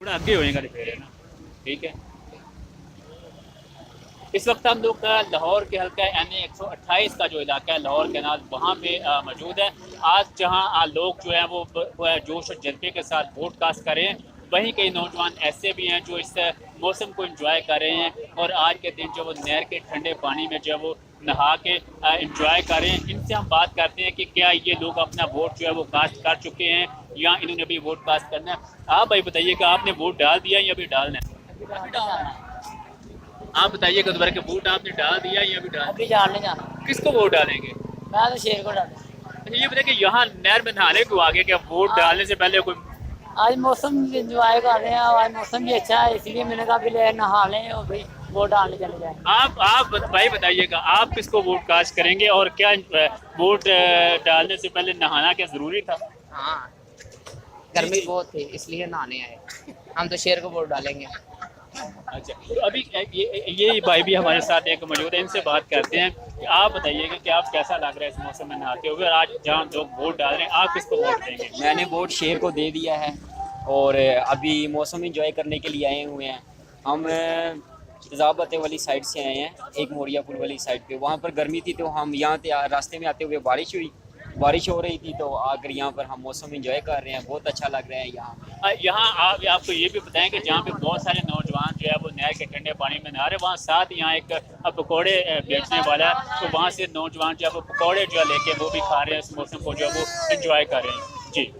थोड़ा आगे होएगा फिर है ना। ठीक है, इस वक्त हम लोग लाहौर के हल्का NA 128 का जो इलाका है लाहौर कैनाल वहाँ पे मौजूद है। आज जहाँ लोग जो हैं वो जोश और जज्बे के साथ वोट कास्ट कर रहे हैं, वहीं कई नौजवान ऐसे भी हैं जो इस मौसम को एंजॉय कर रहे हैं और आज के दिन जो वो नहर के ठंडे पानी में जो है वो नहा के एंजॉय कर रहे हैं। इनसे हम बात करते हैं कि क्या ये लोग अपना वोट जो है वो कास्ट कर चुके हैं या इन्होंने अभी वोट कास्ट करना है। आप भाई बताइएगा, आपने वोट डाल दिया या अभी डालना है? आप बताइएगा दोबारा के वोट आपने डाल दिया या अभी डाल? अभी डालने जाना। किसको वोट डालेंगे? मैं तो शेर को डालूंगा। अच्छा ये बताइए कि यहाँ नहर में नहाने को आगे क्या वोट डालने से पहले कोई? आज मौसम इंजॉय कर रहे हैं, आज मौसम भी अच्छा है, इसलिए मैंने कहा पहले नहा लें और भाई वोट डालने चले जाएं। आप भाई बताइएगा, आप किसको वोट कास्ट करेंगे और क्या वोट डालने से पहले नहाना क्या जरूरी था? हाँ, गर्मी बहुत थी इसलिए नहाने आए। हम तो शेर को वोट डालेंगे। अच्छा, तो अभी ये भाई भी हमारे साथ एक मौजूद है, इनसे बात करते हैं कि आप बताइएगा कि आप कैसा लग रहा है इस मौसम में नहाते हुए और आज जहाँ लोग वोट डाल रहे हैं आप किसको वोट देंगे? मैंने वोट शेर को दे दिया है और अभी मौसम एंजॉय करने के लिए आए हुए हैं। हम तजाबते वाली साइड से आए हैं, एक मोरिया पुल वाली साइड पे। वहाँ पर गर्मी थी तो हम यहाँ रास्ते में आते हुए बारिश हो रही थी तो आकर यहाँ पर हम मौसम एंजॉय कर रहे हैं। बहुत अच्छा लग रहा है यहाँ। यहाँ आपको ये भी बताएं कि जहाँ पे बहुत सारे नौजवान जो है वो नहर के ठंडे पानी में नहा रहे, वहाँ साथ यहाँ एक पकौड़े बेचने वाला है, तो वहाँ से नौजवान जो है वो पकौड़े जो है लेके वो भी खा रहे हैं, इस मौसम को जो है वो एंजॉय कर रहे हैं। जी।